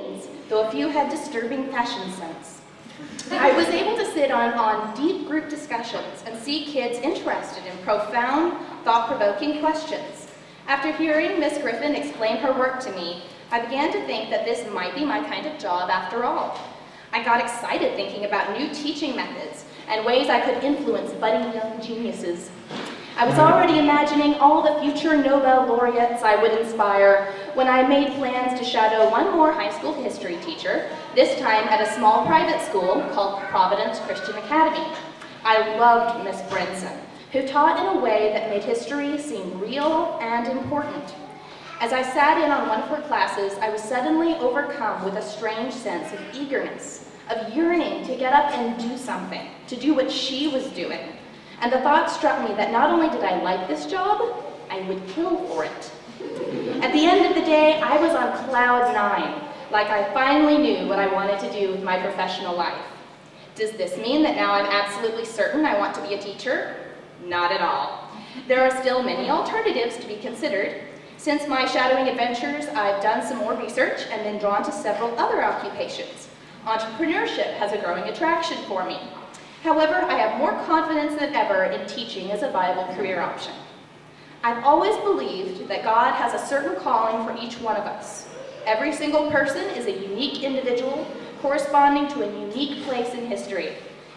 teens, though a few had disturbing fashion sense. I was able to sit on deep group discussions and see kids interested in profound, thought-provoking questions. After hearing Miss Griffin explain her work to me, I began to think that this might be my kind of job after all. I got excited thinking about new teaching methods and ways I could influence budding young geniuses. I was already imagining all the future Nobel laureates I would inspire when I made plans to shadow one more high school history teacher, this time at a small private school called Providence Christian Academy. I loved Miss Brinson, who taught in a way that made history seem real and important. As I sat in on one of her classes, I was suddenly overcome with a strange sense of eagerness, of yearning to get up and do something, to do what she was doing. And the thought struck me that not only did I like this job, I would kill for it. At the end of the day, I was on cloud 9, like I finally knew what I wanted to do with my professional life. Does this mean that now I'm absolutely certain I want to be a teacher? Not at all. There are still many alternatives to be considered. Since my shadowing adventures, I've done some more research and been drawn to several other occupations. Entrepreneurship has a growing attraction for me. However, I have more confidence than ever in teaching as a viable career option. I've always believed that God has a certain calling for each one of us. Every single person is a unique individual corresponding to a unique place in history.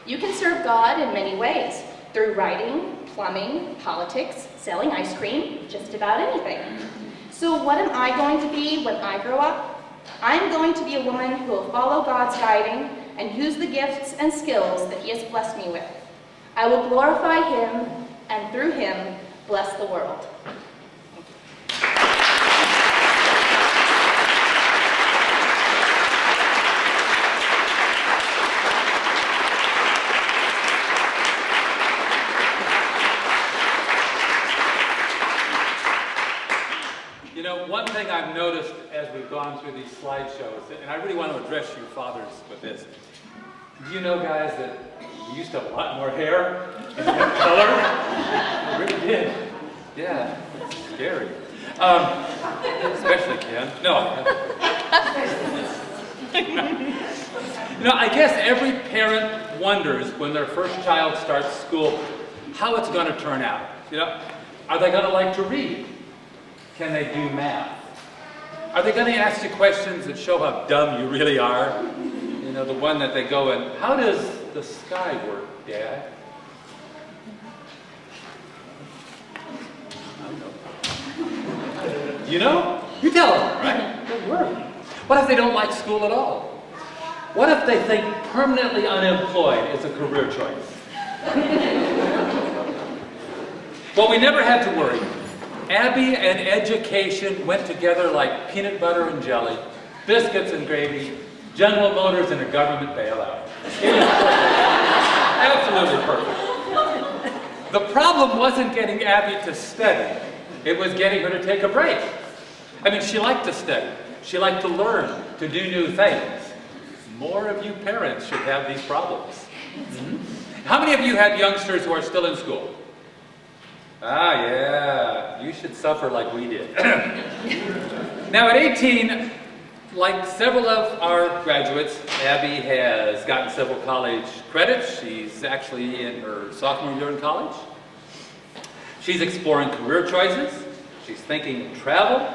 You can serve God in many ways, through writing, plumbing, politics, selling ice cream, just about anything. So what am I going to be when I grow up? I'm going to be a woman who will follow God's guiding and use the gifts and skills that He has blessed me with. I will glorify Him, and through Him, bless the world. You know, one thing I've noticed as we've gone through these slideshows, and I really want to address you fathers with this. Do you know, guys, that you used to have a lot more hair and color? You really did. Yeah, it's scary. Especially Ken. No. You know, I guess every parent wonders when their first child starts school how it's going to turn out. You know, are they going to like to read? Can they do math? Are they going to ask you questions that show how dumb you really are? You know, the one that they go in, how does the sky work, Dad? I don't know. You know? You tell them, right? Don't worry. What if they don't like school at all? What if they think permanently unemployed is a career choice? Well, we never had to worry. Abby and education went together like peanut butter and jelly, biscuits and gravy, General Motors and a government bailout. It was perfect. Absolutely perfect. The problem wasn't getting Abby to study. It was getting her to take a break. I mean, she liked to study. She liked to learn, to do new things. More of you parents should have these problems. Mm-hmm. How many of you have youngsters who are still in school? Ah, yeah, you should suffer like we did. Now at 18, like several of our graduates, Abby has gotten several college credits. She's actually in her sophomore year in college. She's exploring career choices. She's thinking of travel.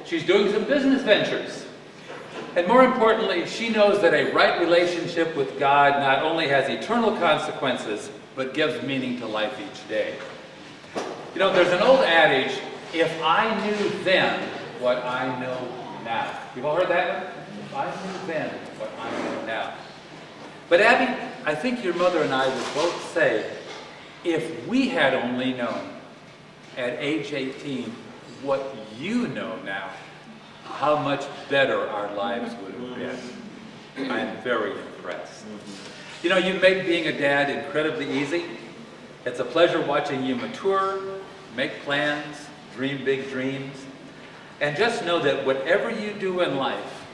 She's doing some business ventures. And more importantly, she knows that a right relationship with God not only has eternal consequences, but gives meaning to life each day. You know, there's an old adage, if I knew then what I know now. You've all heard that one? If I knew then what I know now. But Abby, I think your mother and I would both say, if we had only known at age 18 what you know now, how much better our lives would have been. I'm very impressed. You know, you make being a dad incredibly easy. It's a pleasure watching you mature, make plans, dream big dreams, and just know that whatever you do in life,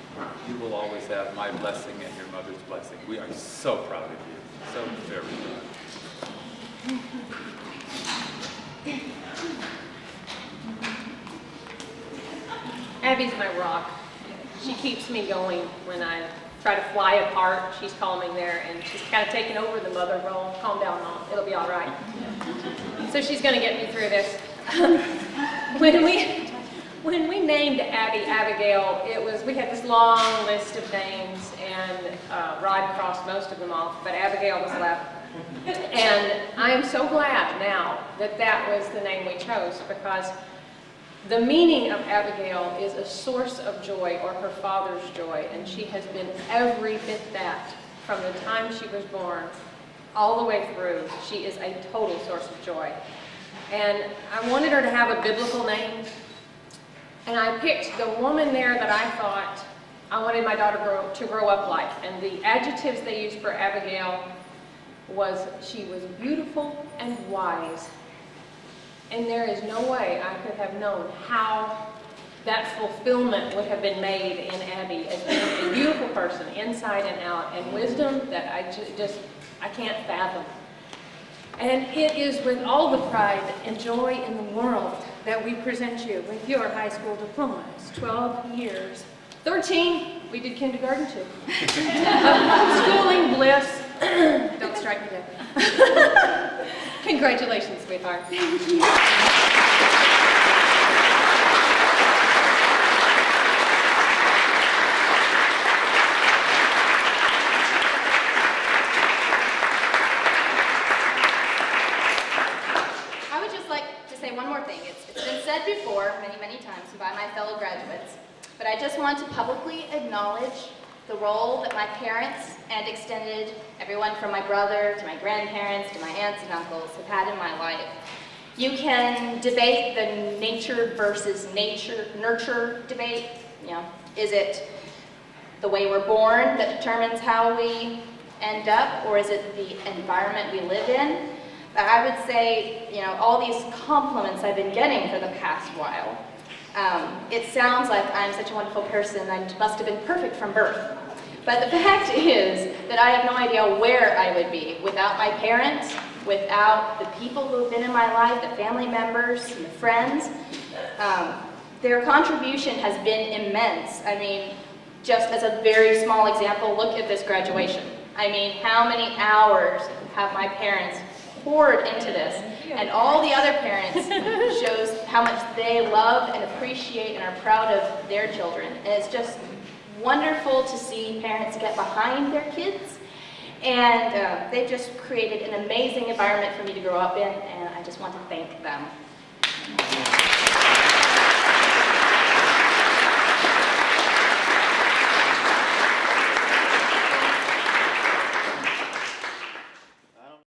you will always have my blessing and your mother's blessing. We are so proud of you, so very proud. Abby's my rock. She keeps me going when I try to fly apart. She's calming there, and she's kind of taking over the mother role. Calm down, Mom. It'll be all right. So she's going to get me through this. When we named Abby Abigail, we had this long list of names, and Rod crossed most of them off, but Abigail was left. And I am so glad now that that was the name we chose, because the meaning of Abigail is a source of joy, or her father's joy, and she has been every bit that from the time she was born all the way through. She is a total source of joy. And I wanted her to have a biblical name, and I picked the woman there that I thought I wanted my daughter to grow up like. And the adjectives they used for Abigail was she was beautiful and wise. And there is no way I could have known how that fulfillment would have been made in Abby as being a beautiful person inside and out, and wisdom that I can't fathom. And it is with all the pride and joy in the world that we present you with your high school diplomas. 12 years. 13, we did kindergarten too. Schooling bliss. Don't strike me dead. Congratulations, sweetheart. I would just like to say one more thing. It's been said before many times by my fellow graduates, but I just want to publicly acknowledge the role that my parents and extended everyone from my brother to my grandparents to my aunts and uncles have had in my life. You can debate the nature versus nurture debate. You know, is it the way we're born that determines how we end up, or is it the environment we live in? But I would say, you know, all these compliments I've been getting for the past while, it sounds like I'm such a wonderful person, I must have been perfect from birth. But the fact is that I have no idea where I would be without my parents, without the people who have been in my life, the family members and the friends. Their contribution has been immense. I mean, just as a very small example, look at this graduation. I mean, how many hours have my parents poured into this? And all the other parents shows how much they love and appreciate and are proud of their children. And it's just wonderful to see parents get behind their kids. And they've just created an amazing environment for me to grow up in, and I just want to thank them.